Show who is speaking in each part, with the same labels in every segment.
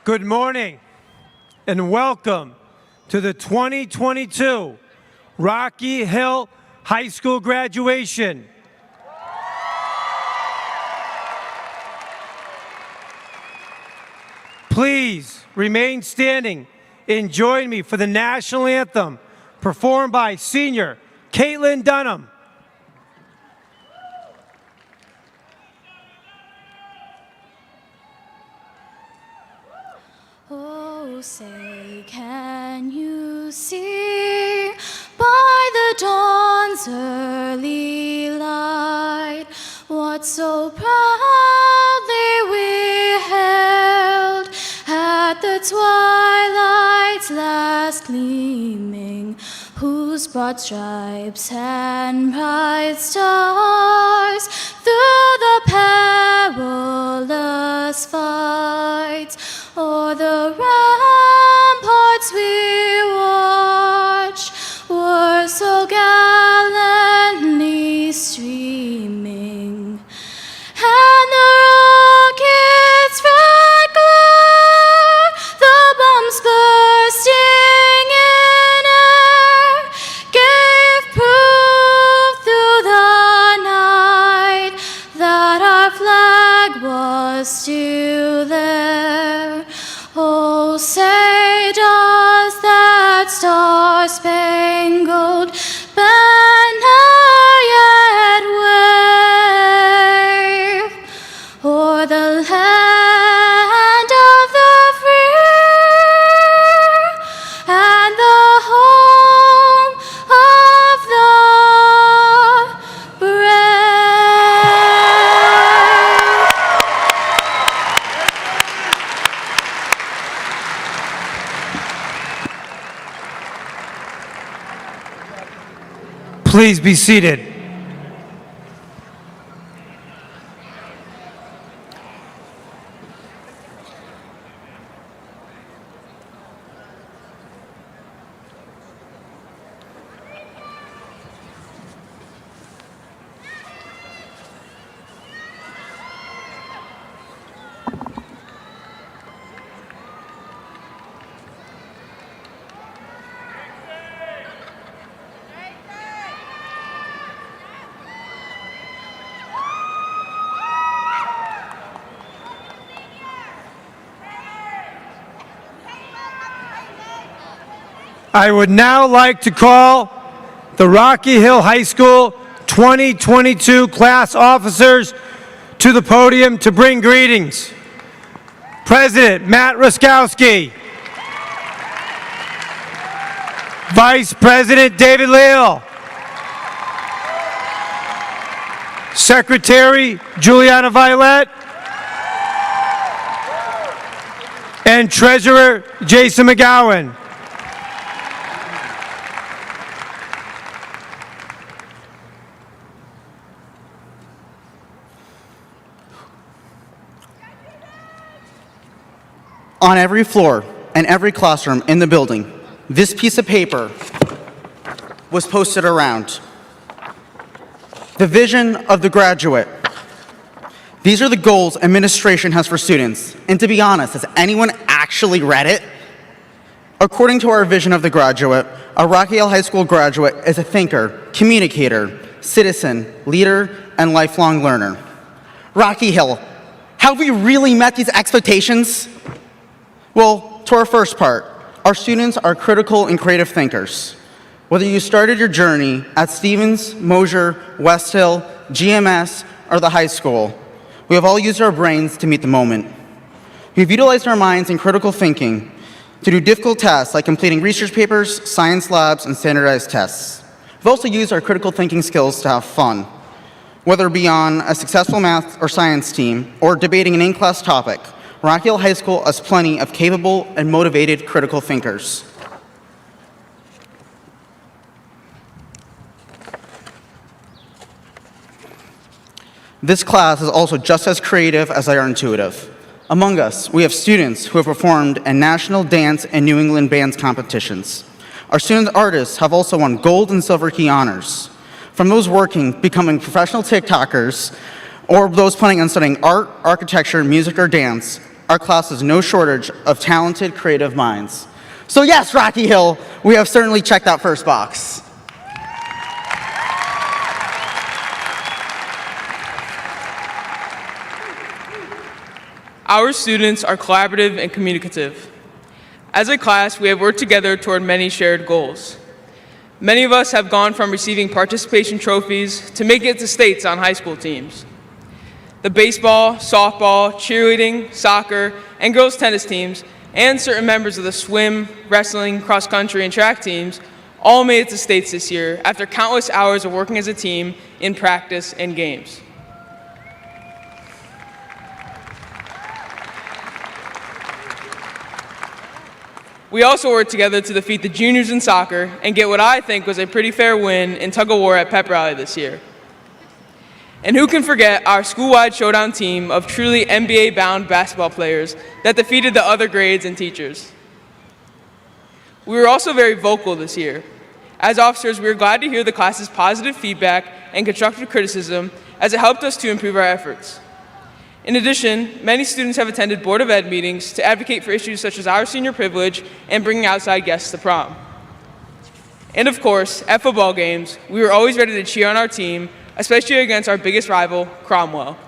Speaker 1: Good morning and welcome to the 2022 Rocky Hill High School graduation. Please remain standing and join me for the national anthem performed by senior Caitlin Dunham.
Speaker 2: Oh, say, can you see by the dawn's early light what so proudly we held at the twilight's last gleaming, whose broad stripes and bright stars through the perilous fights o'er the ramparts we watched were so gallantly streaming, and the rockets' red glare, the bombs bursting in air, gave proof through the night that our flag was still there. Oh, say, does that star-spangled banner yet wave o'er the land of the free and the home of the brave?
Speaker 1: Please be seated. I would now like to call the Rocky Hill High School 2022 class officers to the podium to bring greetings. President Matt Ruskowski, Vice President David Leal, Secretary Juliana Violet, and Treasurer Jason McGowan.
Speaker 3: On every floor and every classroom in the building, this piece of paper was posted around. The vision of the graduate. These are the goals administration has for students. And to be honest, has anyone actually read it? According to our vision of the graduate, a Rocky Hill High School graduate is a thinker, communicator, citizen, leader, and lifelong learner. Rocky Hill, have we really met these expectations? Well, to our first part, our students are critical and creative thinkers. Whether you started your journey at Stevens, Mosier, West Hill, GMS, or the high school, we have all used our brains to meet the moment. We've utilized our minds in critical thinking to do difficult tasks like completing research papers, science labs, and standardized tests. We've also used our critical thinking skills to have fun, whether it be on a successful math or science team or debating an in-class topic. Rocky Hill High School has plenty of capable and motivated critical thinkers. This class is also just as creative as they are intuitive. Among us, we have students who have performed in national dance and New England bands competitions. Our student artists have also won gold and silver key honors. From those working, becoming professional TikTokers, or those planning on studying art, architecture, music, or dance, our class has no shortage of talented, creative minds. So yes, Rocky Hill, we have certainly checked that first box.
Speaker 4: Our students are collaborative and communicative. As a class, we have worked together toward many shared goals. Many of us have gone from receiving participation trophies to making it to states on high school teams. The baseball, softball, cheerleading, soccer, and girls' tennis teams, and certain members of the swim, wrestling, cross-country, and track teams all made it to states this year after countless hours of working as a team in practice and games. We also worked together to defeat the juniors in soccer and get what I think was a pretty fair win in tug-of-war at Pep Rally this year. And who can forget our school-wide showdown team of truly NBA-bound basketball players that defeated the other grades and teachers. We were also very vocal this year. As officers, we were glad to hear the class's positive feedback and constructive criticism as it helped us to improve our efforts. In addition, many students have attended Board of Ed meetings to advocate for issues such as our senior privilege and bringing outside guests to prom. And of course, at football games, we were always ready to cheer on our team, especially against our biggest rival, Cromwell.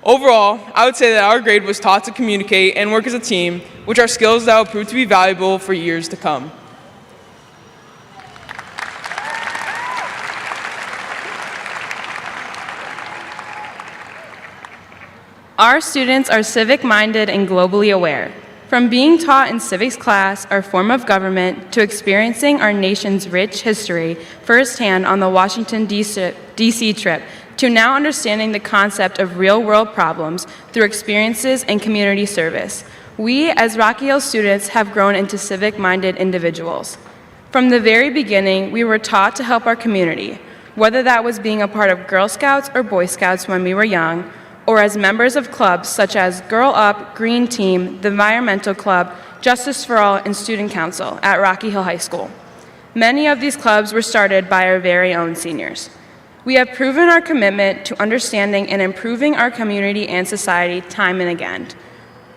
Speaker 4: Overall, I would say that our grade was taught to communicate and work as a team, which are skills that will prove to be valuable for years to come.
Speaker 5: Our students are civic-minded and globally aware. From being taught in civics class, our form of government, to experiencing our nation's rich history firsthand on the Washington, D.C. trip, to now understanding the concept of real-world problems through experiences and community service, we, as Rocky Hill students, have grown into civic-minded individuals. From the very beginning, we were taught to help our community, whether that was being a part of Girl Scouts or Boy Scouts when we were young, or as members of clubs such as Girl Up, Green Team, the Environmental Club, Justice for All, and Student Council at Rocky Hill High School. Many of these clubs were started by our very own seniors. We have proven our commitment to understanding and improving our community and society time and again.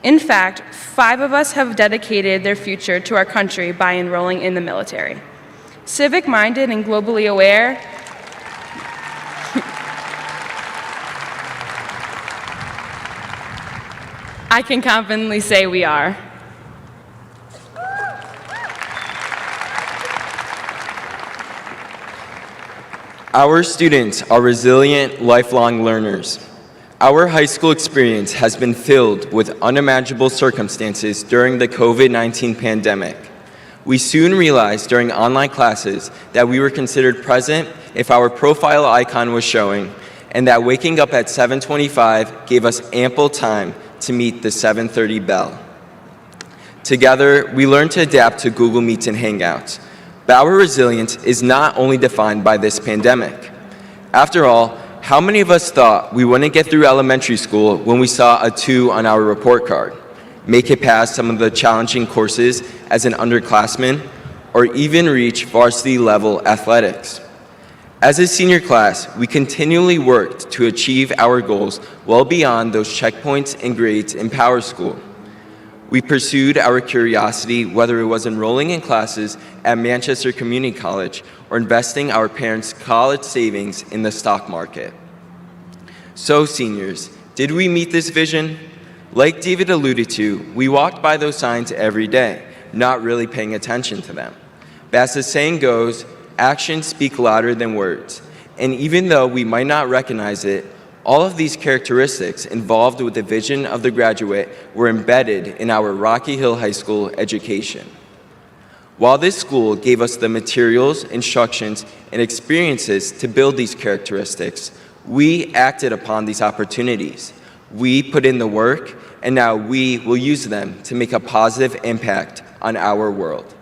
Speaker 5: In fact, 5 of us have dedicated their future to our country by enrolling in the military. Civic-minded and globally aware, I can confidently say we are.
Speaker 6: Our students are resilient, lifelong learners. Our high school experience has been filled with unimaginable circumstances during the COVID-19 pandemic. We soon realized during online classes that we were considered present if our profile icon was showing, and that waking up at 7:25 gave us ample time to meet the 7:30 bell. Together, we learned to adapt to Google Meets and Hangouts. But our resilience is not only defined by this pandemic. After all, how many of us thought we wouldn't get through elementary school when we saw a 2 on our report card, make it past some of the challenging courses as an underclassman, or even reach varsity level athletics? As a senior class, we continually worked to achieve our goals well beyond those checkpoints and grades in Power School. We pursued our curiosity, whether it was enrolling in classes at Manchester Community College or investing our parents' college savings in the stock market. So, seniors, did we meet this vision? Like David alluded to, we walked by those signs every day, not really paying attention to them. But as the saying goes, actions speak louder than words. And even though we might not recognize it, all of these characteristics involved with the vision of the graduate were embedded in our Rocky Hill High School education. While this school gave us the materials, instructions, and experiences to build these characteristics, we acted upon these opportunities. We put in the work, and now we will use them to make a positive impact on our world.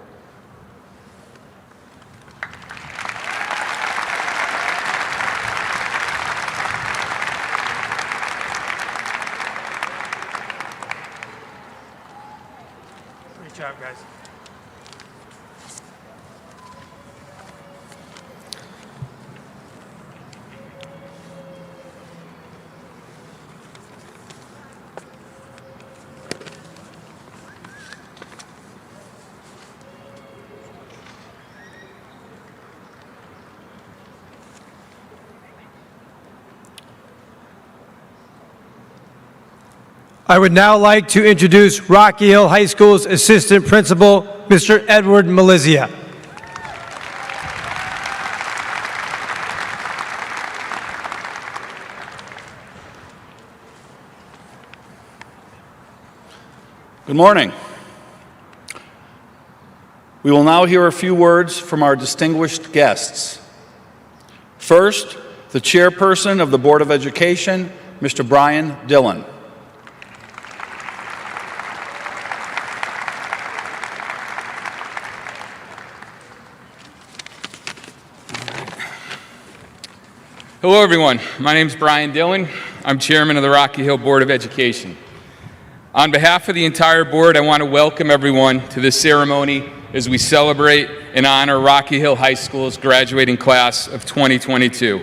Speaker 1: Great job, guys. I would now like to introduce Rocky Hill High School's Assistant Principal, Mr. Edward Malizia.
Speaker 7: Good morning. We will now hear a few words from our distinguished guests. First, the Chairperson of the Board of Education, Mr. Brian Dillon.
Speaker 8: Hello, everyone. My name is Brian Dillon. I'm Chairman of the Rocky Hill Board of Education. On behalf of the entire board, I want to welcome everyone to this ceremony as we celebrate and honor Rocky Hill High School's graduating class of 2022.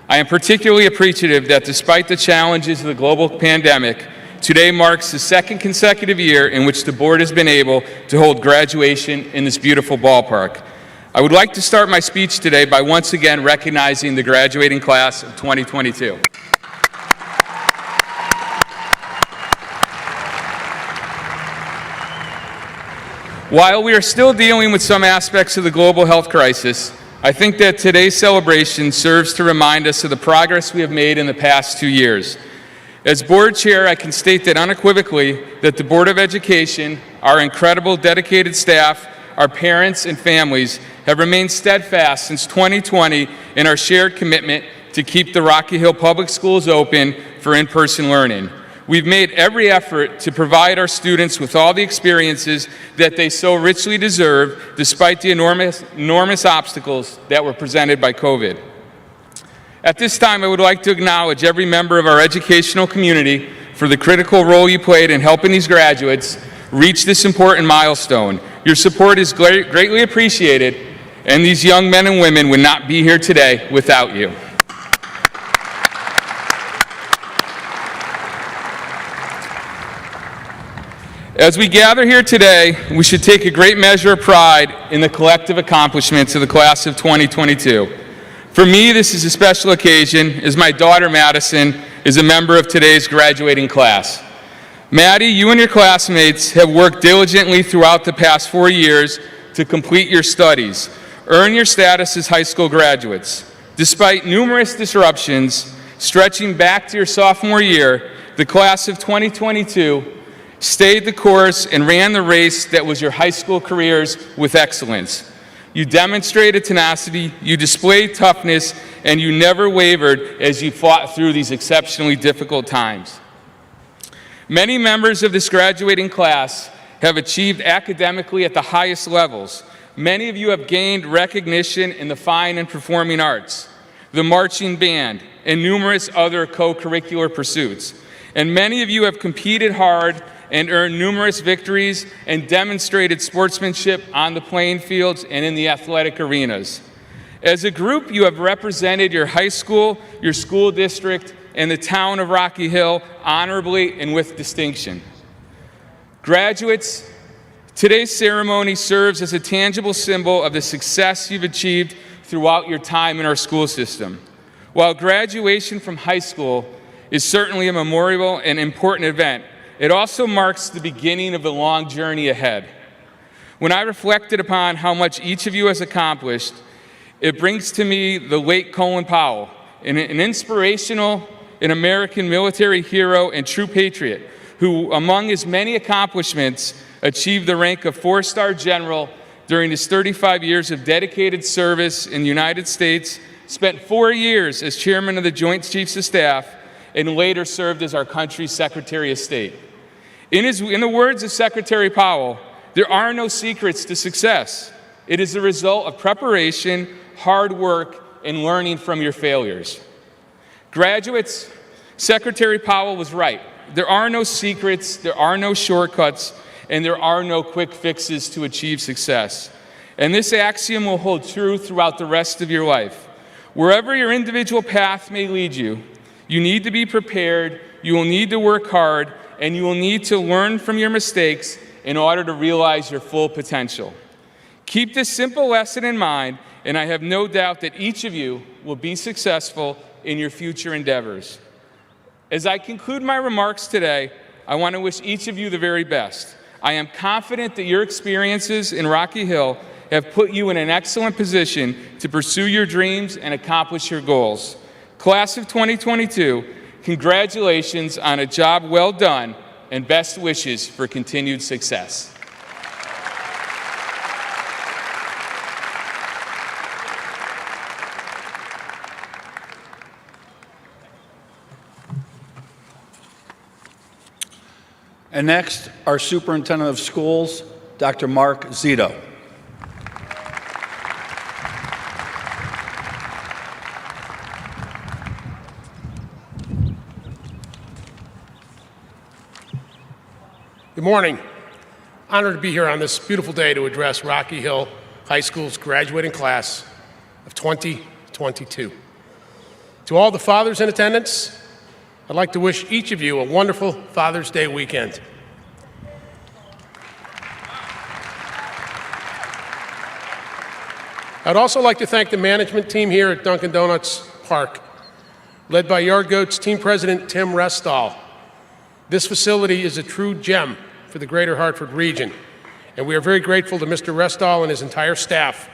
Speaker 8: I am particularly appreciative that despite the challenges of the global pandemic, today marks the second consecutive year in which the board has been able to hold graduation in this beautiful ballpark. I would like to start my speech today by once again recognizing the graduating class of 2022. While we are still dealing with some aspects of the global health crisis, I think that today's celebration serves to remind us of the progress we have made in the past 2 years. As board chair, I can state that unequivocally that the Board of Education, our incredible dedicated staff, our parents and families have remained steadfast since 2020 in our shared commitment to keep the Rocky Hill Public Schools open for in-person learning. We've made every effort to provide our students with all the experiences that they so richly deserve, despite the enormous obstacles that were presented by COVID. At this time, I would like to acknowledge every member of our educational community for the critical role you played in helping these graduates reach this important milestone. Your support is greatly appreciated, and these young men and women would not be here today without you. As we gather here today, we should take a great measure of pride in the collective accomplishments of the class of 2022. For me, this is a special occasion, as my daughter Madison is a member of today's graduating class. Maddie, you and your classmates have worked diligently throughout the past 4 years to complete your studies, earn your status as high school graduates. Despite numerous disruptions stretching back to your sophomore year, the class of 2022 stayed the course and ran the race that was your high school careers with excellence. You demonstrated tenacity, you displayed toughness, and you never wavered as you fought through these exceptionally difficult times. Many members of this graduating class have achieved academically at the highest levels. Many of you have gained recognition in the fine and performing arts, the marching band, and numerous other co-curricular pursuits. And many of you have competed hard and earned numerous victories and demonstrated sportsmanship on the playing fields and in the athletic arenas. As a group, you have represented your high school, your school district, and the town of Rocky Hill honorably and with distinction. Graduates, today's ceremony serves as a tangible symbol of the success you've achieved throughout your time in our school system. While graduation from high school is certainly a memorable and important event, it also marks the beginning of the long journey ahead. When I reflected upon how much each of you has accomplished, it brings to me the late Colin Powell, an inspirational an American military hero and true patriot who, among his many accomplishments, achieved the rank of 4-star general during his 35 years of dedicated service in the United States, spent 4 years as chairman of the Joint Chiefs of Staff, and later served as our country's Secretary of State. In the words of Secretary Powell, there are no secrets to success. It is the result of preparation, hard work, and learning from your failures. Graduates, Secretary Powell was right. There are no secrets, there are no shortcuts, and there are no quick fixes to achieve success. And this axiom will hold true throughout the rest of your life. Wherever your individual path may lead you, you need to be prepared, you will need to work hard, and you will need to learn from your mistakes in order to realize your full potential. Keep this simple lesson in mind, and I have no doubt that each of you will be successful in your future endeavors. As I conclude my remarks today, I want to wish each of you the very best. I am confident that your experiences in Rocky Hill have put you in an excellent position to pursue your dreams and accomplish your goals. Class of 2022, congratulations on a job well done and best wishes for continued success.
Speaker 7: And next, our Superintendent of Schools, Dr. Mark Zito.
Speaker 9: Good morning. Honored to be here on this beautiful day to address Rocky Hill High School's graduating class of 2022. To all the fathers in attendance, I'd like to wish each of you a wonderful Father's Day weekend. I'd also like to thank the management team here at Dunkin' Donuts Park, led by Yard Goats team president Tim Restall. This facility is a true gem for the Greater Hartford region, and we are very grateful to Mr. Restall and his entire staff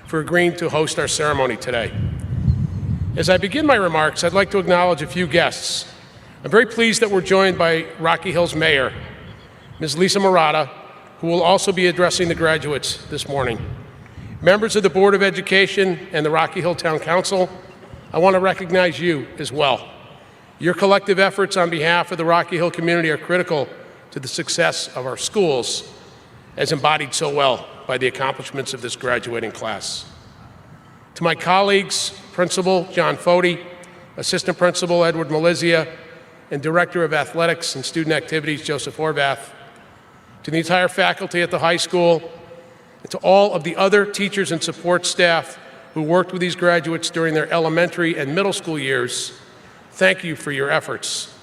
Speaker 9: for agreeing to host our ceremony today. As I begin my remarks, I'd like to acknowledge a few guests. I'm very pleased that we're joined by Rocky Hill's mayor, Ms. Lisa Murata, who will also be addressing the graduates this morning. Members of the Board of Education and the Rocky Hill Town Council, I want to recognize you as well. Your collective efforts on behalf of the Rocky Hill community are critical to the success of our schools, as embodied so well by the accomplishments of this graduating class. To my colleagues, Principal John Foti, Assistant Principal Edward Malizia, and Director of Athletics and Student Activities Joseph Horvath, to the entire faculty at the high school, and to all of the other teachers and support staff who worked with these graduates during their elementary and middle school years, thank you for your efforts.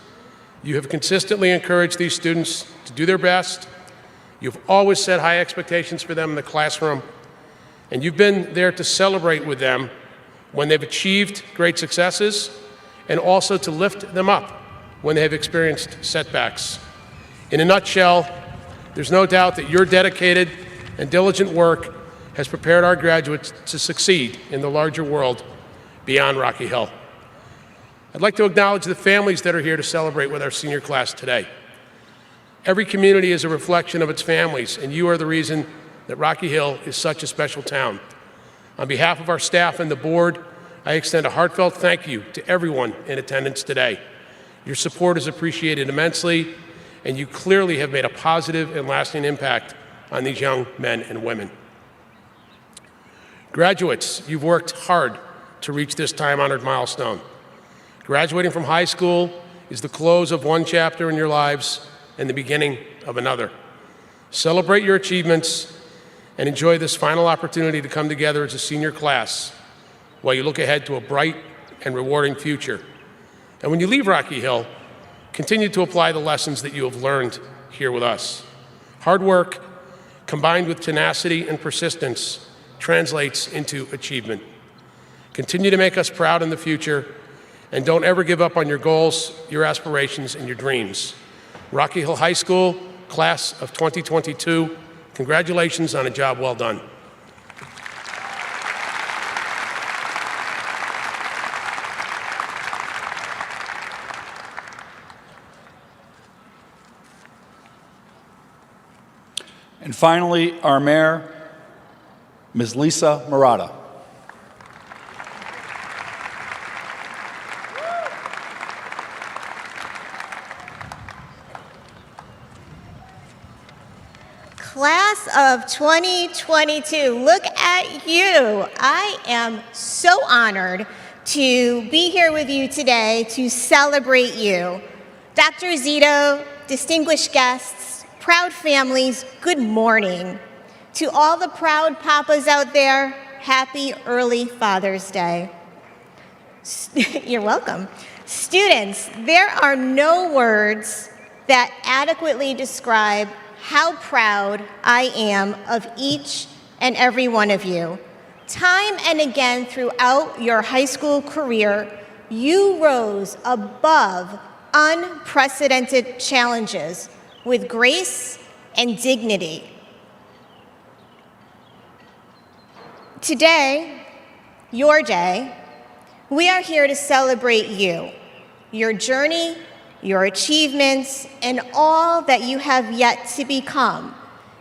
Speaker 9: You have consistently encouraged these students to do their best. You've always set high expectations for them in the classroom, and you've been there to celebrate with them when they've achieved great successes and also to lift them up when they have experienced setbacks. In a nutshell, there's no doubt that your dedicated and diligent work has prepared our graduates to succeed in the larger world beyond Rocky Hill. I'd like to acknowledge the families that are here to celebrate with our senior class today. Every community is a reflection of its families, and you are the reason that Rocky Hill is such a special town. On behalf of our staff and the board, I extend a heartfelt thank you to everyone in attendance today. Your support is appreciated immensely, and you clearly have made a positive and lasting impact on these young men and women. Graduates, you've worked hard to reach this time-honored milestone. Graduating from high school is the close of one chapter in your lives and the beginning of another. Celebrate your achievements and enjoy this final opportunity to come together as a senior class while you look ahead to a bright and rewarding future. And when you leave Rocky Hill, continue to apply the lessons that you have learned here with us. Hard work, combined with tenacity and persistence, translates into achievement. Continue to make us proud in the future, and don't ever give up on your goals, your aspirations, and your dreams. Rocky Hill High School, class of 2022, congratulations on a job well done.
Speaker 7: And finally, our mayor, Ms. Lisa Murata.
Speaker 10: Class of 2022, look at you. I am so honored to be here with you today to celebrate you. Dr. Zito, distinguished guests, proud families, good morning. To all the proud papas out there, happy early Father's Day. You're welcome. Students, there are no words that adequately describe how proud I am of each and every one of you. Time and again throughout your high school career, you rose above unprecedented challenges with grace and dignity. Today, your day, we are here to celebrate you, your journey, your achievements, and all that you have yet to become.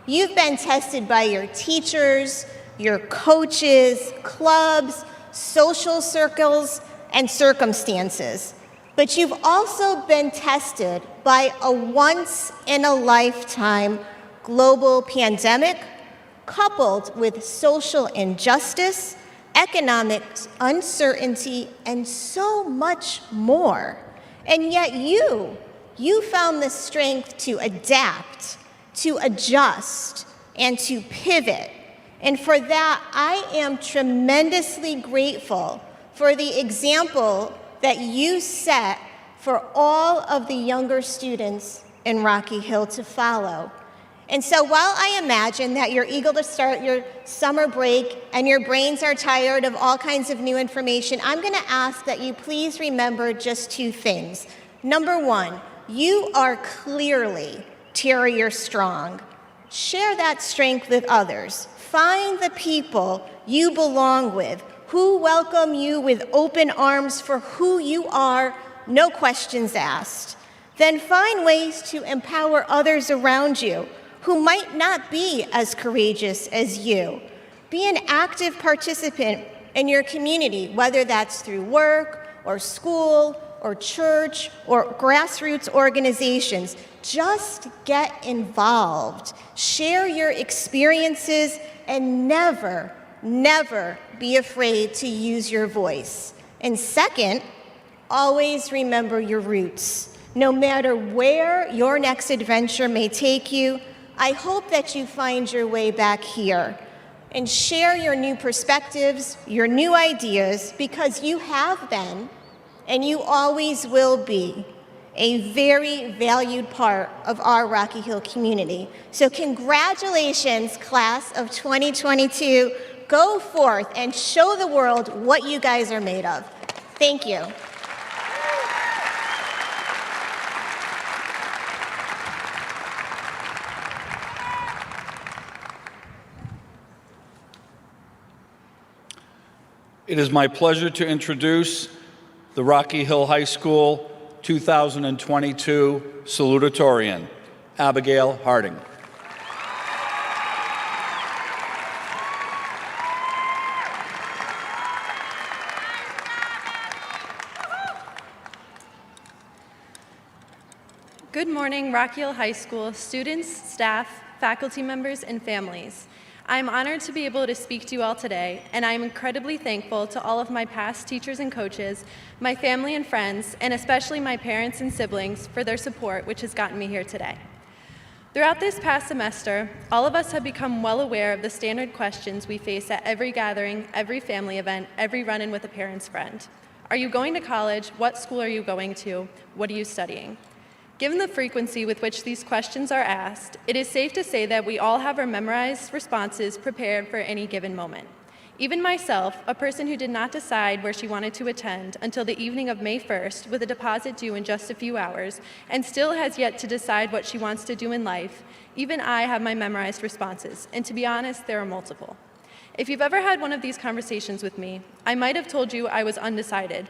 Speaker 10: You've been tested by your teachers, your coaches, clubs, social circles, and circumstances. But you've also been tested by a once-in-a-lifetime global pandemic coupled with social injustice, economic uncertainty, and so much more. And yet you found the strength to adapt, to adjust, and to pivot. And for that, I am tremendously grateful for the example that you set for all of the younger students in Rocky Hill to follow. And so while I imagine that you're eager to start your summer break and your brains are tired of all kinds of new information, I'm going to ask that you please remember just two things. Number one, you are clearly Terrier strong. Share that strength with others. Find the people you belong with, who welcome you with open arms for who you are, no questions asked. Then find ways to empower others around you who might not be as courageous as you. Be an active participant in your community, whether that's through work or school or church or grassroots organizations. Just get involved. Share your experiences and never, never be afraid to use your voice. And second, always remember your roots. No matter where your next adventure may take you, I hope that you find your way back here and share your new perspectives, your new ideas, because you have been, and you always will be, a very valued part of our Rocky Hill community. So congratulations, class of 2022. Go forth and show the world what you guys are made of. Thank you.
Speaker 7: It is my pleasure to introduce the Rocky Hill High School 2022 Salutatorian, Abigail Harding.
Speaker 5: Good morning, Rocky Hill High School students, staff, faculty members, and families. I'm honored to be able to speak to you all today, and I'm incredibly thankful to all of my past teachers and coaches, my family and friends, and especially my parents and siblings for their support, which has gotten me here today. Throughout this past semester, all of us have become well aware of the standard questions we face at every gathering, every family event, every run-in with a parent's friend. Are you going to college? What school are you going to? What are you studying? Given the frequency with which these questions are asked, it is safe to say that we all have our memorized responses prepared for any given moment. Even myself, a person who did not decide where she wanted to attend until the evening of May 1st with a deposit due in just a few hours, and still has yet to decide what she wants to do in life, even I have my memorized responses, and to be honest, there are multiple. If you've ever had one of these conversations with me, I might have told you I was undecided.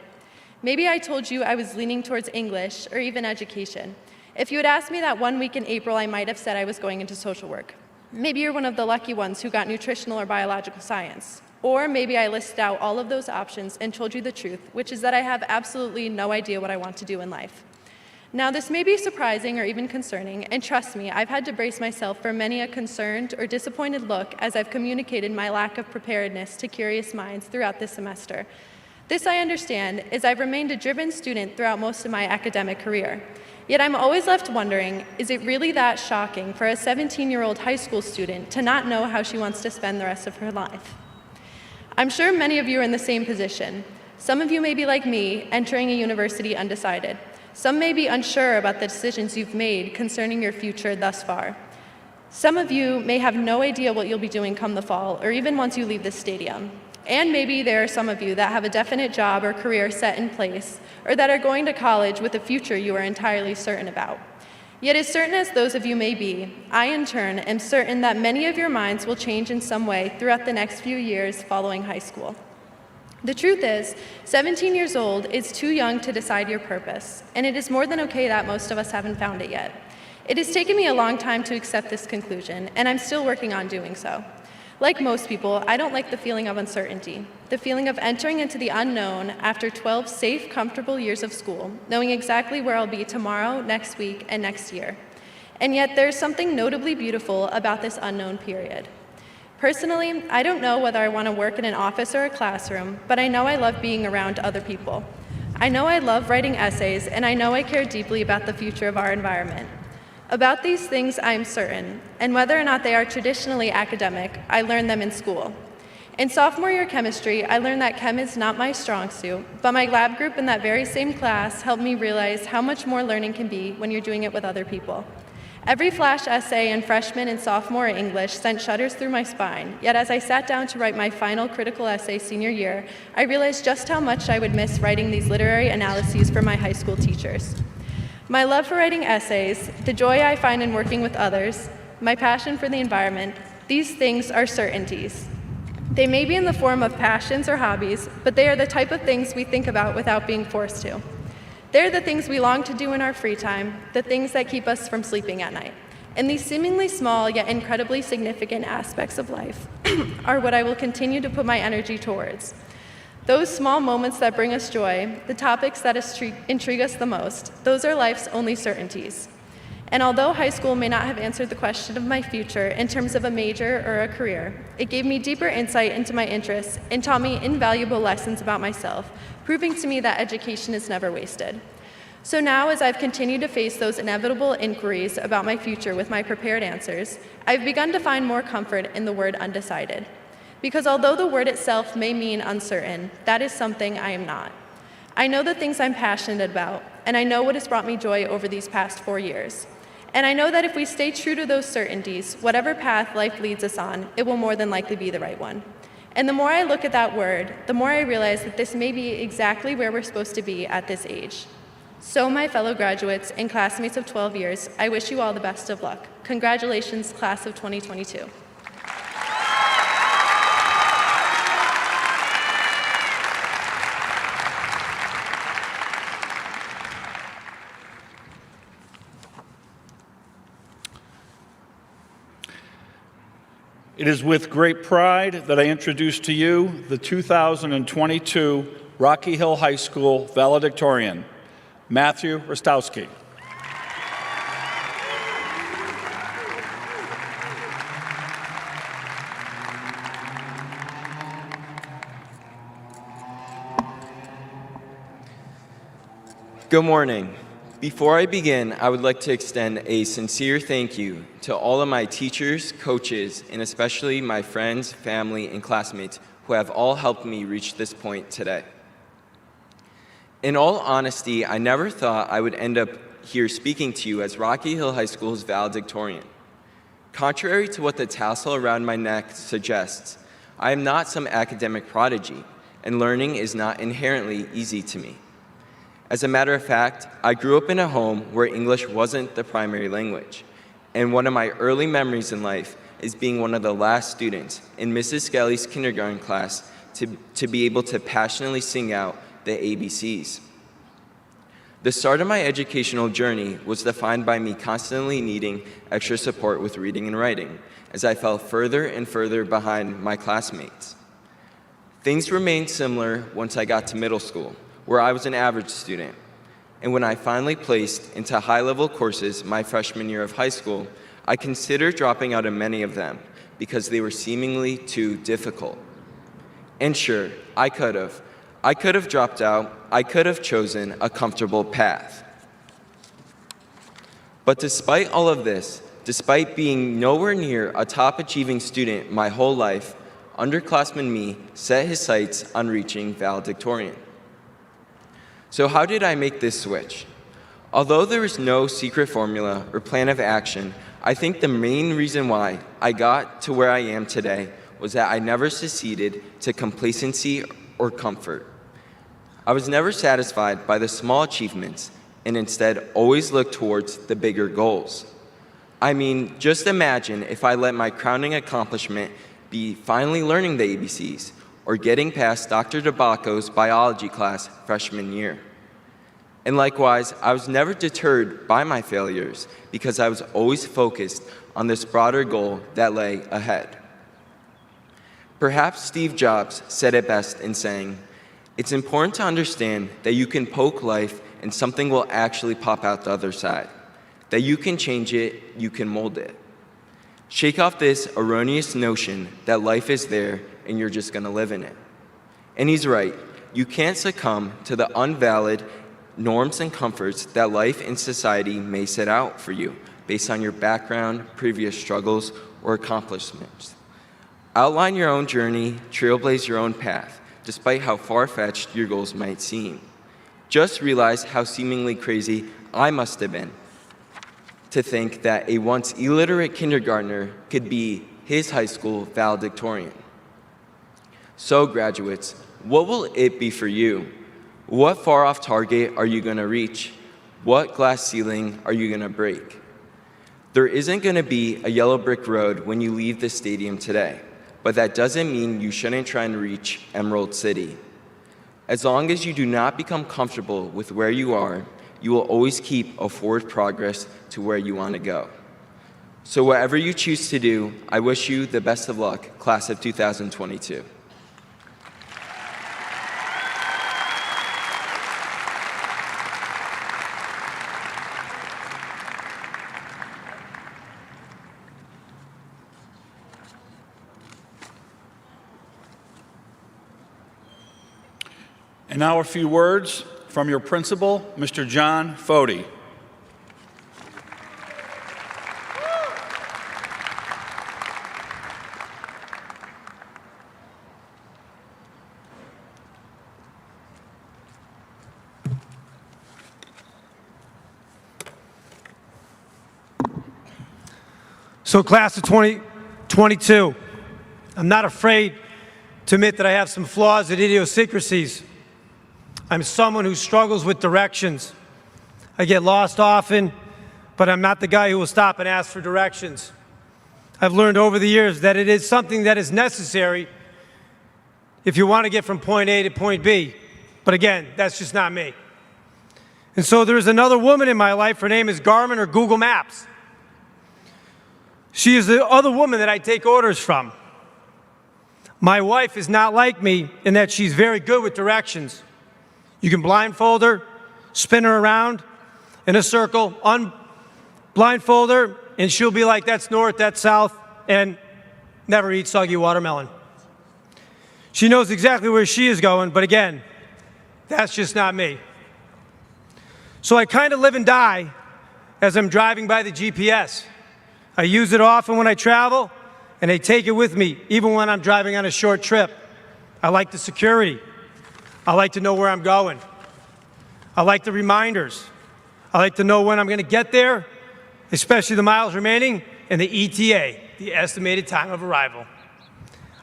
Speaker 5: Maybe I told you I was leaning towards English or even education. If you had asked me that one week in April, I might have said I was going into social work. Maybe you're one of the lucky ones who got nutritional or biological science. Or maybe I listed out all of those options and told you the truth, which is that I have absolutely no idea what I want to do in life. Now, this may be surprising or even concerning, and trust me, I've had to brace myself for many a concerned or disappointed look as I've communicated my lack of preparedness to curious minds throughout this semester. This I understand, as I've remained a driven student throughout most of my academic career. Yet I'm always left wondering, is it really that shocking for a 17-year-old high school student to not know how she wants to spend the rest of her life? I'm sure many of you are in the same position. Some of you may be like me, entering a university undecided. Some may be unsure about the decisions you've made concerning your future thus far. Some of you may have no idea what you'll be doing come the fall, or even once you leave this stadium. And maybe there are some of you that have a definite job or career set in place, or that are going to college with a future you are entirely certain about. Yet as certain as those of you may be, I in turn am certain that many of your minds will change in some way throughout the next few years following high school. The truth is, 17 years old is too young to decide your purpose, and it is more than okay that most of us haven't found it yet. It has taken me a long time to accept this conclusion, and I'm still working on doing so. Like most people, I don't like the feeling of uncertainty, the feeling of entering into the unknown after 12 safe, comfortable years of school, knowing exactly where I'll be tomorrow, next week, and next year. And yet there's something notably beautiful about this unknown period. Personally, I don't know whether I want to work in an office or a classroom, but I know I love being around other people. I know I love writing essays, and I know I care deeply about the future of our environment. About these things I am certain, and whether or not they are traditionally academic, I learned them in school. In sophomore year chemistry, I learned that chem is not my strong suit, but my lab group in that very same class helped me realize how much more learning can be when you're doing it with other people. Every flash essay in freshman and sophomore English sent shudders through my spine, yet as I sat down to write my final critical essay senior year, I realized just how much I would miss writing these literary analyses for my high school teachers. My love for writing essays, the joy I find in working with others, my passion for the environment, these things are certainties. They may be in the form of passions or hobbies, but they are the type of things we think about without being forced to. They're the things we long to do in our free time, the things that keep us from sleeping at night. And these seemingly small yet incredibly significant aspects of life are what I will continue to put my energy towards. Those small moments that bring us joy, the topics that intrigue us the most, those are life's only certainties. And although high school may not have answered the question of my future in terms of a major or a career, it gave me deeper insight into my interests and taught me invaluable lessons about myself, proving to me that education is never wasted. So now, as I've continued to face those inevitable inquiries about my future with my prepared answers, I've begun to find more comfort in the word undecided. Because although the word itself may mean uncertain, that is something I am not. I know the things I'm passionate about, and I know what has brought me joy over these past 4 years. And I know that if we stay true to those certainties, whatever path life leads us on, it will more than likely be the right one. And the more I look at that word, the more I realize that this may be exactly where we're supposed to be at this age. So, my fellow graduates and classmates of 12 years, I wish you all the best of luck. Congratulations, class of 2022.
Speaker 7: It is with great pride that I introduce to you the 2022 Rocky Hill High School Valedictorian, Matthew Rostowski.
Speaker 6: Good morning. Before I begin, I would like to extend a sincere thank you to all of my teachers, coaches, and especially my friends, family, and classmates who have all helped me reach this point today. In all honesty, I never thought I would end up here speaking to you as Rocky Hill High School's valedictorian. Contrary to what the tassel around my neck suggests, I am not some academic prodigy, and learning is not inherently easy to me. As a matter of fact, I grew up in a home where English wasn't the primary language, and one of my early memories in life is being one of the last students in Mrs. Skelly's kindergarten class to be able to passionately sing out the ABCs. The start of my educational journey was defined by me constantly needing extra support with reading and writing, as I fell further and further behind my classmates. Things remained similar once I got to middle school, where I was an average student. And when I finally placed into high-level courses my freshman year of high school, I considered dropping out of many of them because they were seemingly too difficult. And sure, I could have dropped out. I could have chosen a comfortable path. But despite all of this, despite being nowhere near a top-achieving student my whole life, underclassman me set his sights on reaching valedictorian. So how did I make this switch? Although there is no secret formula or plan of action, I think the main reason why I got to where I am today was that I never seceded to complacency or comfort. I was never satisfied by the small achievements and instead always looked towards the bigger goals. I mean, just imagine if I let my crowning accomplishment be finally learning the ABCs or getting past Dr. DeBacco's biology class freshman year. And likewise, I was never deterred by my failures because I was always focused on this broader goal that lay ahead. Perhaps Steve Jobs said it best in saying, "It's important to understand that you can poke life and something will actually pop out the other side. That you can change it, you can mold it. Shake off this erroneous notion that life is there and you're just gonna live in it." And he's right. You can't succumb to the unvalid norms and comforts that life and society may set out for you based on your background, previous struggles, or accomplishments. Outline your own journey, trailblaze your own path, despite how far-fetched your goals might seem. Just realize how seemingly crazy I must have been to think that a once illiterate kindergartner could be his high school valedictorian. So graduates, what will it be for you? What far-off target are you gonna reach? What glass ceiling are you gonna break? There isn't gonna be a yellow brick road when you leave the stadium today, but that doesn't mean you shouldn't try and reach Emerald City. As long as you do not become comfortable with where you are, you will always keep a forward progress to where you want to go. So whatever you choose to do, I wish you the best of luck, class of 2022.
Speaker 7: And now a few words from your principal, Mr. John Fody.
Speaker 1: So class of 2022, I'm not afraid to admit that I have some flaws and idiosyncrasies. I'm someone who struggles with directions. I get lost often, but I'm not the guy who will stop and ask for directions. I've learned over the years that it is something that is necessary if you want to get from point A to point B. But again, that's just not me. And so there's another woman in my life. Her name is Garmin or Google Maps. She is the other woman that I take orders from. My wife is not like me in that she's very good with directions. You can blindfold her, spin her around in a circle, unblindfold her, and she'll be like, that's north, that's south, and never eat soggy watermelon. She knows exactly where she is going, but again, that's just not me. So I kind of live and die as I'm driving by the GPS. I use it often when I travel, and I take it with me, even when I'm driving on a short trip. I like the security. I like to know where I'm going. I like the reminders. I like to know when I'm going to get there, especially the miles remaining, and the ETA, the estimated time of arrival.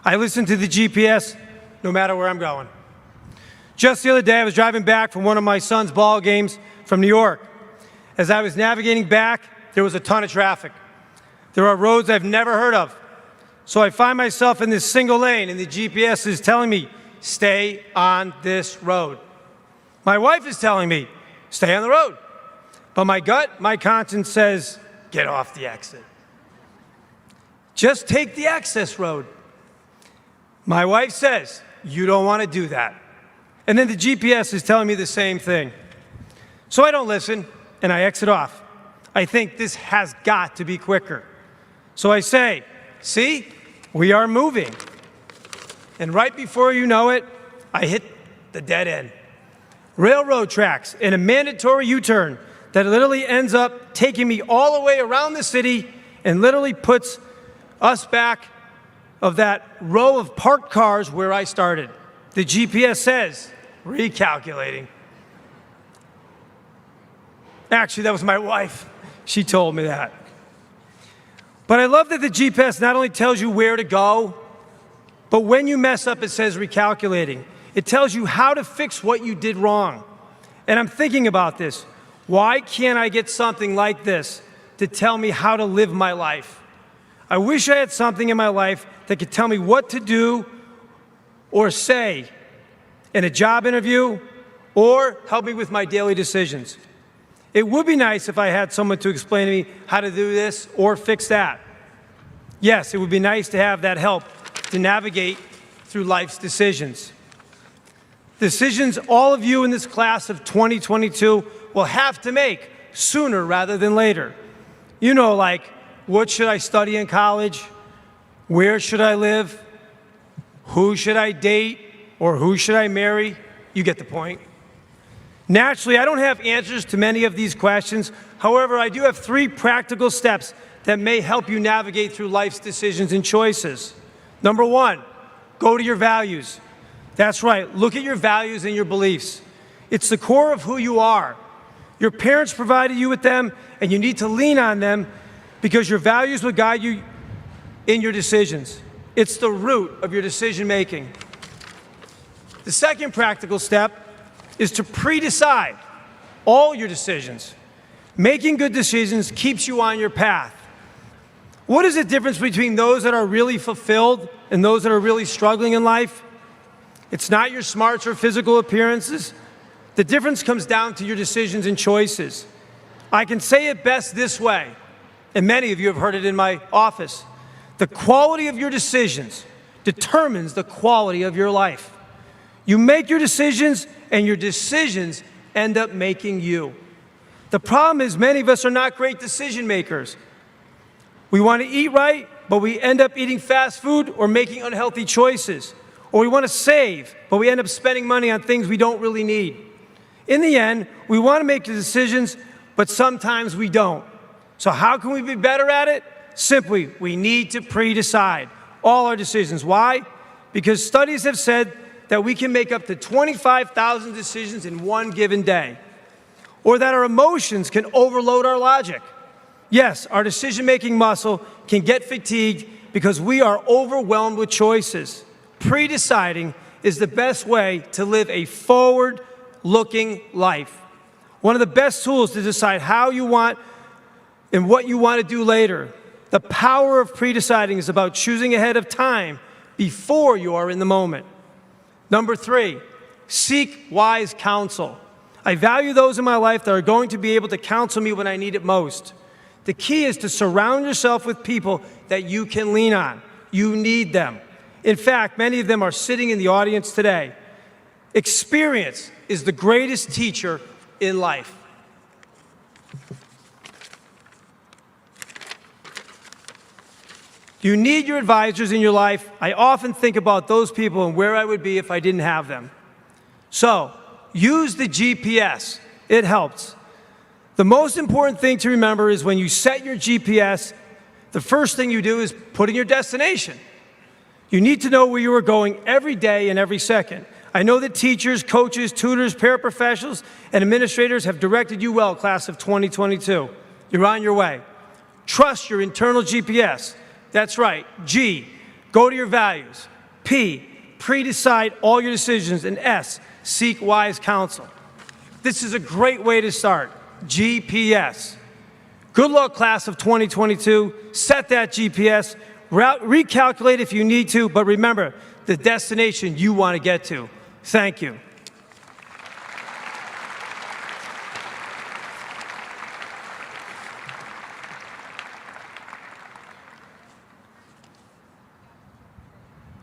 Speaker 1: I listen to the GPS no matter where I'm going. Just the other day, I was driving back from one of my son's ball games from New York. As I was navigating back, there was a ton of traffic. There are roads I've never heard of. So I find myself in this single lane, and the GPS is telling me, stay on this road. My wife is telling me, stay on the road. But my gut, my conscience says, get off the exit. Just take the access road. My wife says, you don't want to do that. And then the GPS is telling me the same thing. So I don't listen, and I exit off. I think this has got to be quicker. So I say, see, we are moving. And right before you know it, I hit the dead end. Railroad tracks and a mandatory U-turn that literally ends up taking me all the way around the city and literally puts us back of that row of parked cars where I started. The GPS says, recalculating. Actually, that was my wife. She told me that. But I love that the GPS not only tells you where to go, But when you mess up, it says recalculating. It tells you how to fix what you did wrong. And I'm thinking about this. Why can't I get something like this to tell me how to live my life? I wish I had something in my life that could tell me what to do or say in a job interview or help me with my daily decisions. It would be nice if I had someone to explain to me how to do this or fix that. Yes, it would be nice to have that help to navigate through life's decisions. Decisions all of you in this class of 2022 will have to make sooner rather than later. You know, like, what should I study in college? Where should I live? Who should I date? Or who should I marry? You get the point. Naturally, I don't have answers to many of these questions. However, I do have 3 practical steps that may help you navigate through life's decisions and choices. Number 1, go to your values. That's right, look at your values and your beliefs. It's the core of who you are. Your parents provided you with them, and you need to lean on them because your values will guide you in your decisions. It's the root of your decision making. The second practical step is to pre-decide all your decisions. Making good decisions keeps you on your path. What is the difference between those that are really fulfilled and those that are really struggling in life? It's not your smarts or physical appearances. The difference comes down to your decisions and choices. I can say it best this way, and many of you have heard it in my office. The quality of your decisions determines the quality of your life. You make your decisions, and your decisions end up making you. The problem is many of us are not great decision makers. We want to eat right, but we end up eating fast food or making unhealthy choices. Or we want to save, but we end up spending money on things we don't really need. In the end, we want to make the decisions, but sometimes we don't. So how can we be better at it? Simply, we need to pre-decide all our decisions. Why? Because studies have said that we can make up to 25,000 decisions in one given day, or that our emotions can overload our logic. Yes, our decision-making muscle can get fatigued because we are overwhelmed with choices. Pre-deciding is the best way to live a forward-looking life. One of the best tools to decide how you want and what you want to do later. The power of pre-deciding is about choosing ahead of time before you are in the moment. Number 3, seek wise counsel. I value those in my life that are going to be able to counsel me when I need it most. The key is to surround yourself with people that you can lean on. You need them. In fact, many of them are sitting in the audience today. Experience is the greatest teacher in life. You need your advisors in your life. I often think about those people and where I would be if I didn't have them. So, use the GPS. It helps. The most important thing to remember is when you set your GPS, the first thing you do is put in your destination. You need to know where you are going every day and every second. I know that teachers, coaches, tutors, paraprofessionals, and administrators have directed you well, class of 2022. You're on your way. Trust your internal GPS. That's right. G, go to your values. P, pre-decide all your decisions. And S, seek wise counsel. This is a great way to start. GPS. Good luck, class of 2022. Set that GPS. Recalculate if you need to, but remember the destination you want to get to. Thank you.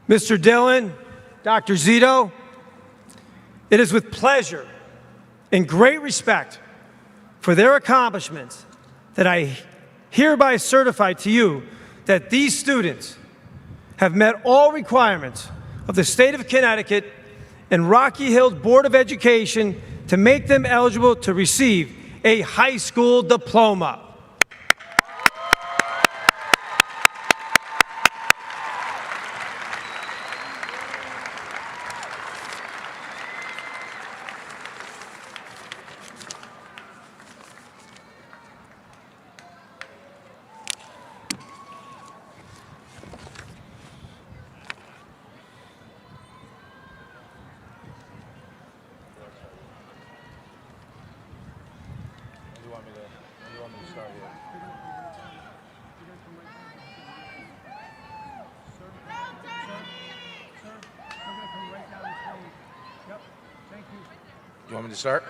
Speaker 1: Mr. Dillon, Dr. Zito, it is with pleasure and great respect for their accomplishments that I hereby certify to you that these students have met all requirements of the state of Connecticut and Rocky Hill Board of Education to make them eligible to receive a high school diploma.
Speaker 11: You want me to start?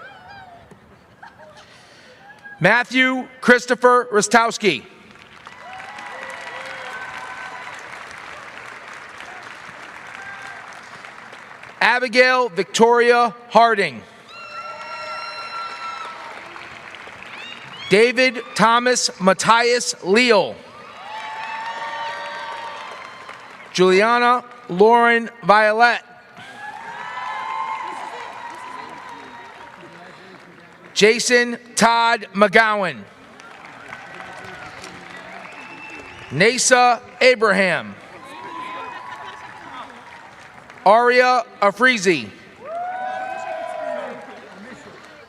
Speaker 11: Matthew Christopher Rostowski. Abigail Victoria Harding. David Thomas Matthias Leal. Juliana Lauren Violet. Jason Todd McGowan. Nasa Abraham. Aria Afrizi.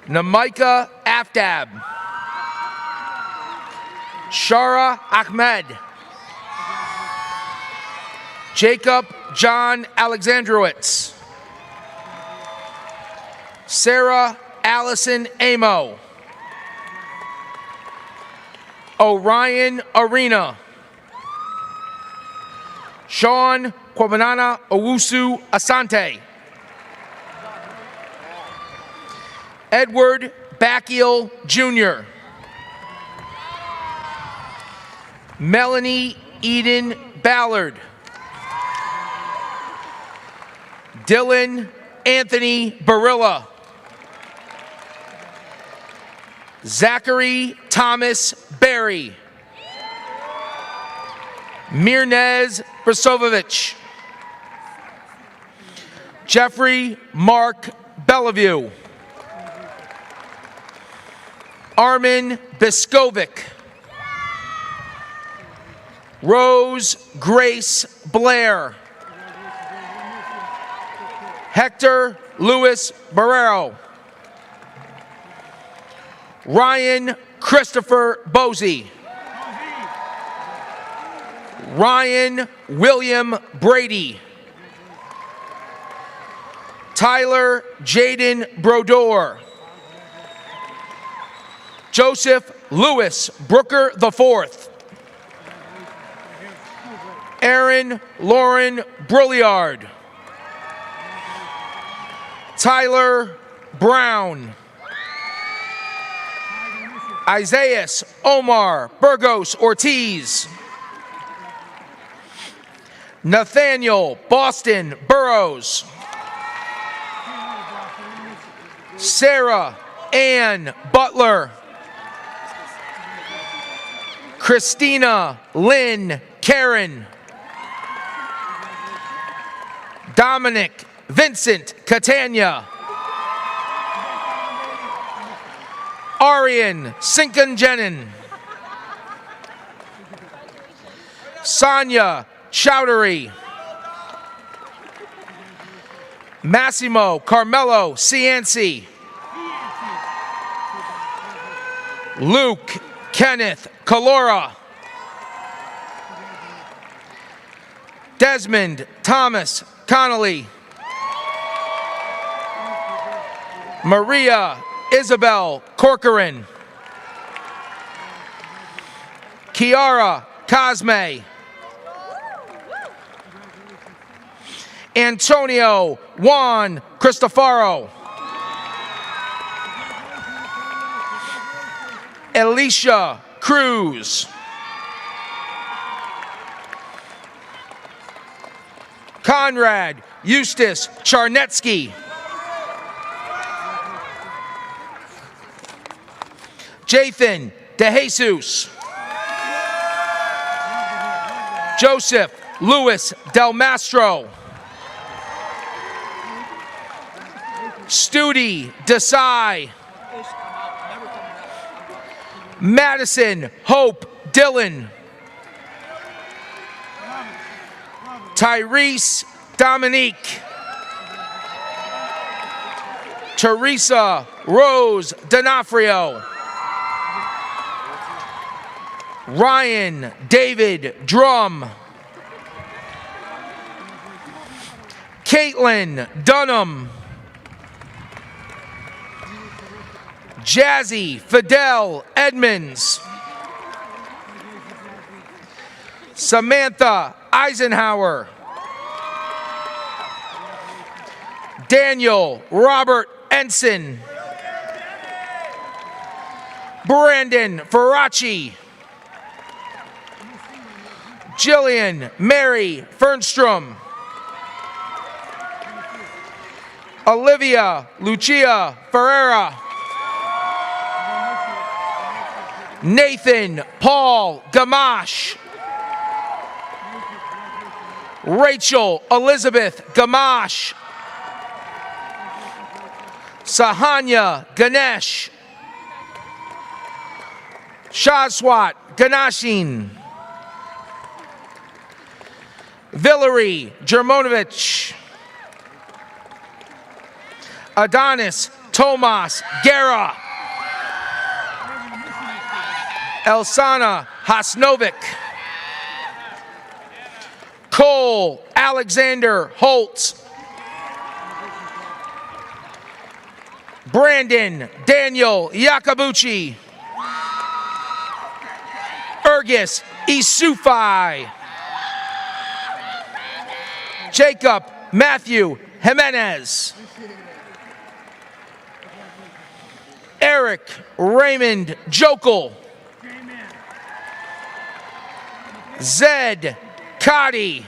Speaker 11: Namaika Aftab. Shara Ahmed. Jacob John Alexandrowitz. Sarah Allison Amo. Orion Arena. Sean Kwabanana Owusu Asante. Edward Backiel Jr. Melanie Eden Ballard. Dylan Anthony Barilla. Zachary Thomas Berry. Mirnez Brasovich. Jeffrey Mark Bellevue. Armin Biskovic. Rose Grace Blair. Hector Luis Barrero. Ryan Christopher Bosey. Ryan William Brady. Tyler Jaden Brodeur. Joseph Lewis Brooker IV. Aaron Lauren Brouillard. Tyler Brown. Isaias Omar Burgos Ortiz. Nathaniel Boston Burrows. Sarah Ann Butler. Christina Lynn Karen. Dominic Vincent Catania. Arian Sinkanjenin. Sonia Chowdhury. Massimo Carmelo Cianci. Luke Kenneth Calora. Desmond Thomas Connolly. Maria Isabel Corcoran. Kiara Cosme. Antonio Juan Cristofaro. Alicia Cruz. Conrad Eustace Charnetsky. Jathan DeJesus. Joseph Luis Del Mastro. Studi Desai. Madison Hope Dillon. Tyrese Dominique. Teresa Rose D'Onofrio. Ryan David Drum. Caitlin Dunham. Jazzy Fidel Edmonds. Samantha Eisenhower. Daniel Robert Ensign. Brandon Faraci. Jillian Mary Fernstrom. Olivia Lucia Ferreira. Nathan Paul Gamache. Rachel Elizabeth Gamache. Sahanya Ganesh. Shaswat Ganashin. Villery Germonovich. Adonis Tomas Guerra. Elsana Hasnovic. Cole Alexander Holtz. Brandon Daniel Yakabuchi. Ergis Isufai. Jacob Matthew Jimenez. Eric Raymond Jokel. Zed Cotty.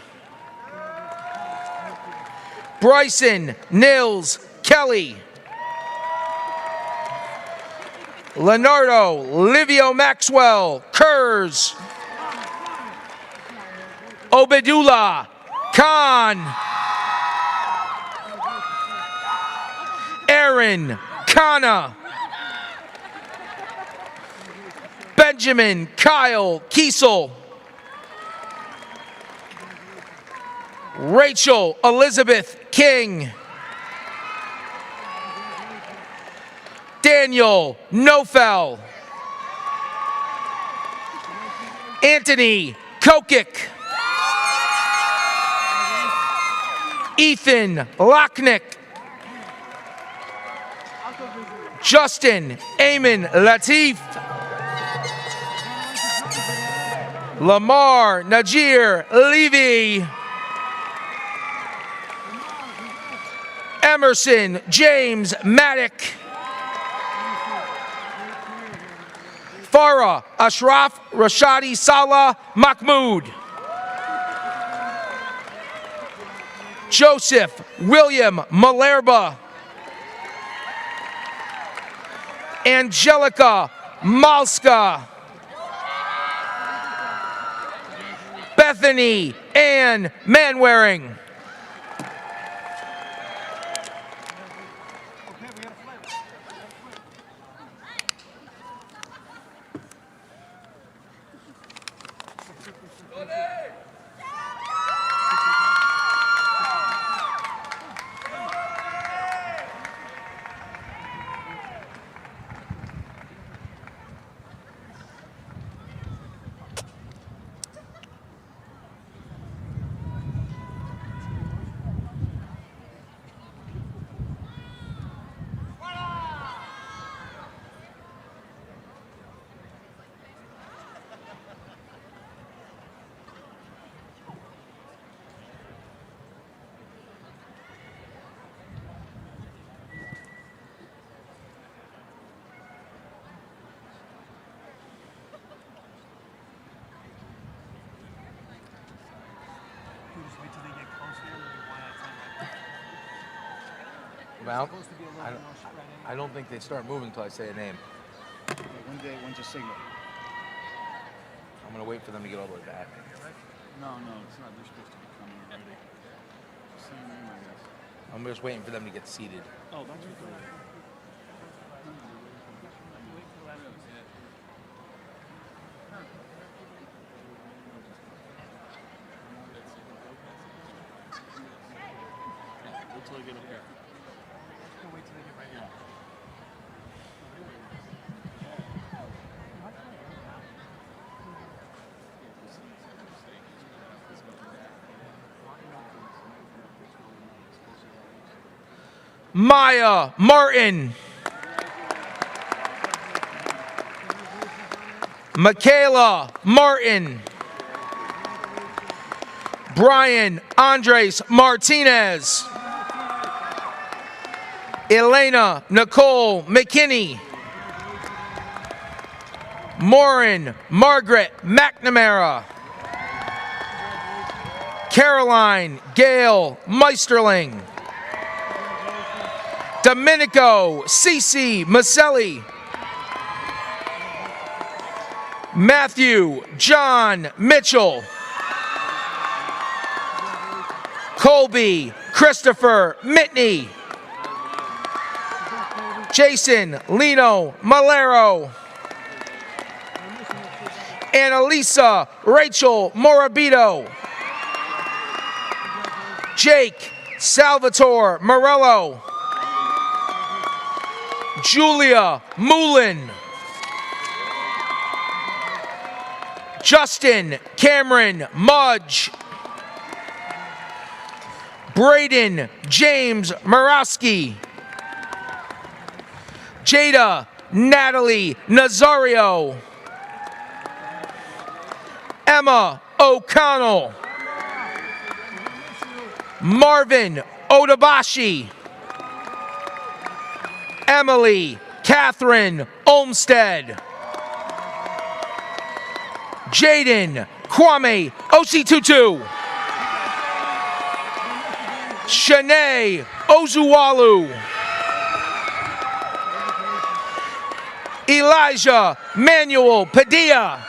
Speaker 11: Bryson Nils Kelly. Leonardo Livio Maxwell Kurz. Obedullah Khan. Aaron Kana. Benjamin Kyle Kiesel. Rachel Elizabeth King. Daniel Nofel. Anthony Kokic. Ethan Lochnick. Justin Amon Latif. Lamar Najir Levy. Emerson James Maddock. Farah Ashraf Rashadi Salah Mahmoud. Joseph William Malerba. Angelica Malska. Bethany Ann Manwaring. Well, I don't think they start moving until I say a name.
Speaker 12: When's a signal?
Speaker 11: I'm going to wait for them to get all the way back.
Speaker 12: No, it's not. They're supposed to be coming already. Same name, I guess.
Speaker 11: I'm just waiting for them to get seated.
Speaker 12: Oh, that's what they're... Wait till they get up here. Wait till they get right here.
Speaker 11: Maya Martin. Michaela Martin. Brian Andres Martinez. Elena Nicole McKinney. Morin Margaret McNamara. Caroline Gail Meisterling. Domenico Cici Maselli. Matthew John Mitchell. Colby Christopher Mitney. Jason Lino Malero. Annalisa Rachel Morabito. Jake Salvatore Morello. Julia Moulin. Justin Cameron Mudge. Braden James Murawski. Jada Natalie Nazario. Emma O'Connell. Marvin Odabashi. Emily Catherine Olmsted. Jaden Kwame Ositutu. Shanae Ozuwalu. Elijah Manuel Padilla.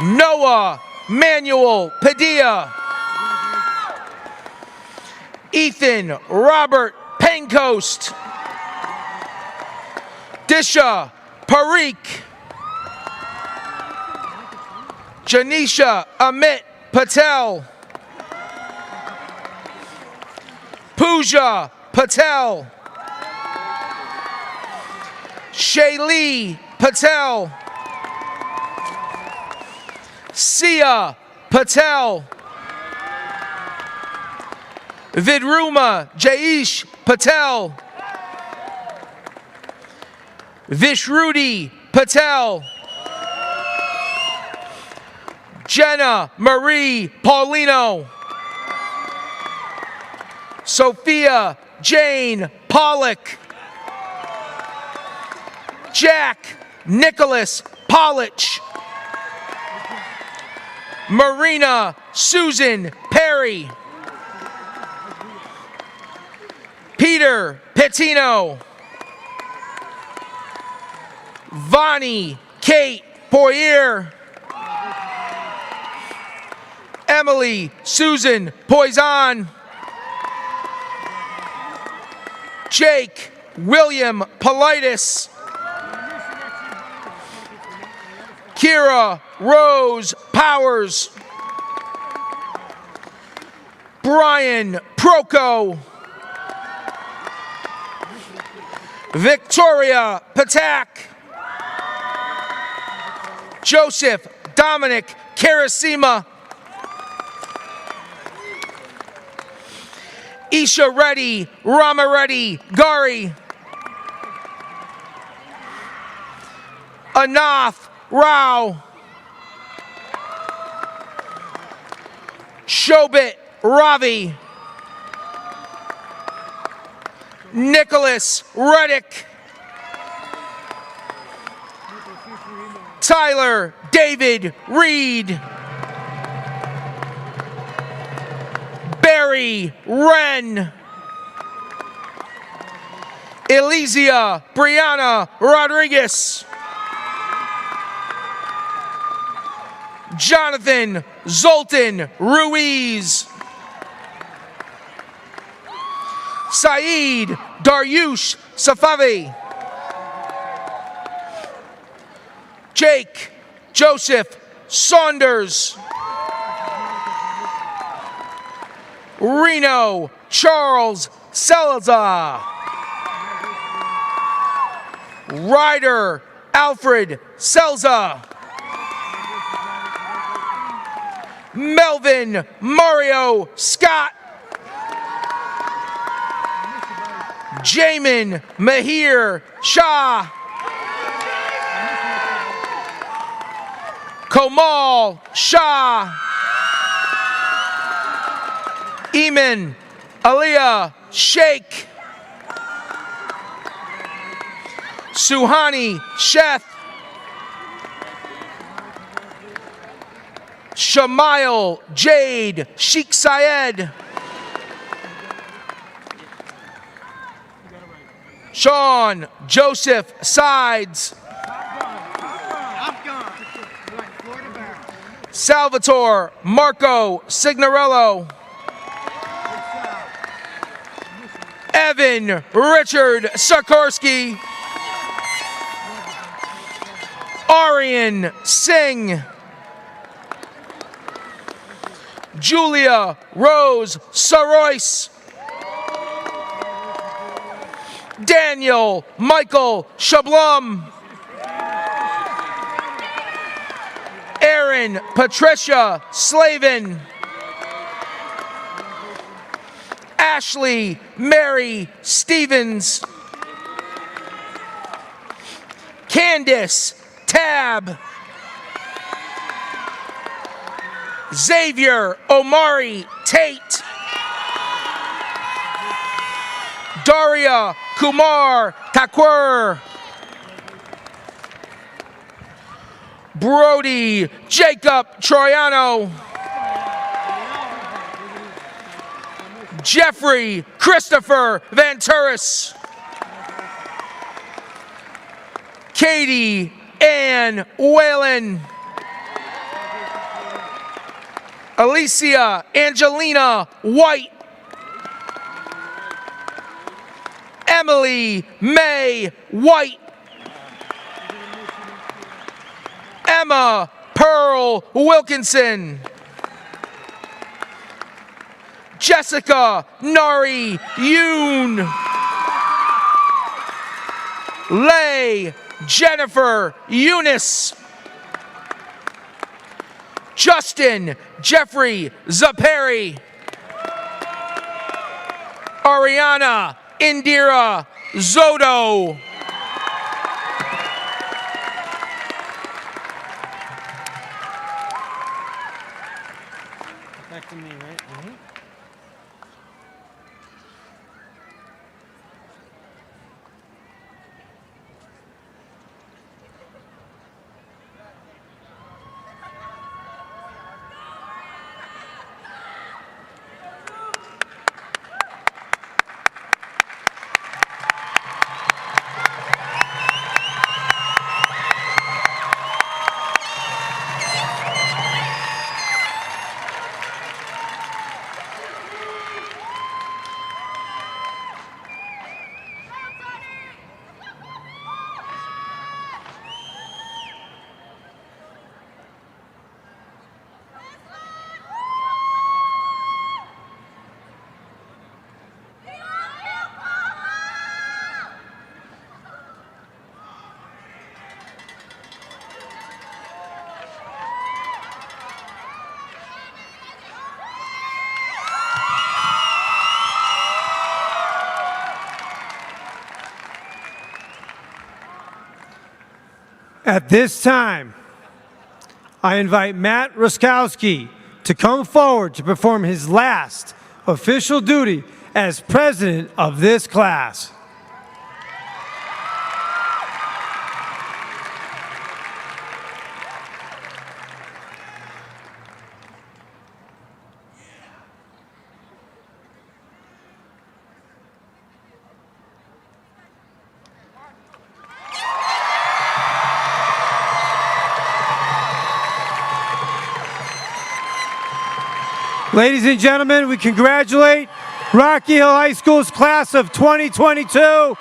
Speaker 11: Noah Manuel Padilla. Ethan Robert Pancoast. Disha Parikh. Janisha Amit Patel. Pooja Patel. Shaylee Patel. Sia Patel. Vidruma Jaish Patel. Vishrudi Patel. Jenna Marie Paulino. Sophia Jane Pollock. Jack Nicholas Pollich. Marina Susan Perry. Peter Petino. Vonnie Kate Poirier. Emily Susan Poison. Jake William Politis. Kira Rose Powers. Brian Proco. Victoria Patak. Joseph Dominic Karasima. Isha Reddy Ramareddy Gari. Anath Rao. Shobit Ravi. Nicholas Reddick. Tyler David Reed. Barry Wren. Elysia Brianna Rodriguez. Jonathan Zoltan Ruiz. Saeed Daryush Safavi. Jake Joseph Saunders. Reno Charles Salazar. Ryder Alfred Selza. Melvin Mario Scott. Jamin Mahir Shah. Komal Shah. Eamon Aliyah Sheikh. Suhani Sheth. Shamail Jade Sheikh Syed. Sean Joseph Sides. Salvatore Marco Signorello. Evan Richard Sikorsky. Aryan Singh. Julia Rose Sarois. Daniel Michael Shablum. Erin Patricia Slavin. Ashley Mary Stevens. Candace Tab. Xavier Omari Tate. Daria Kumar Thakur. Brody Jacob Troiano. Jeffrey Christopher Venturis. Katie Ann Whalen. Alicia Angelina White. Emily May White. Emma Pearl Wilkinson. Jessica Nari Yoon. Lay Jennifer Eunice. Justin Jeffrey Zaperi. Ariana Indira Zoto.
Speaker 1: Back to me, right? At this time, I invite Matt Ruskowski to come forward to perform his last official duty as president of this class. Ladies and gentlemen, we congratulate Rocky Hill High School's class of 2022.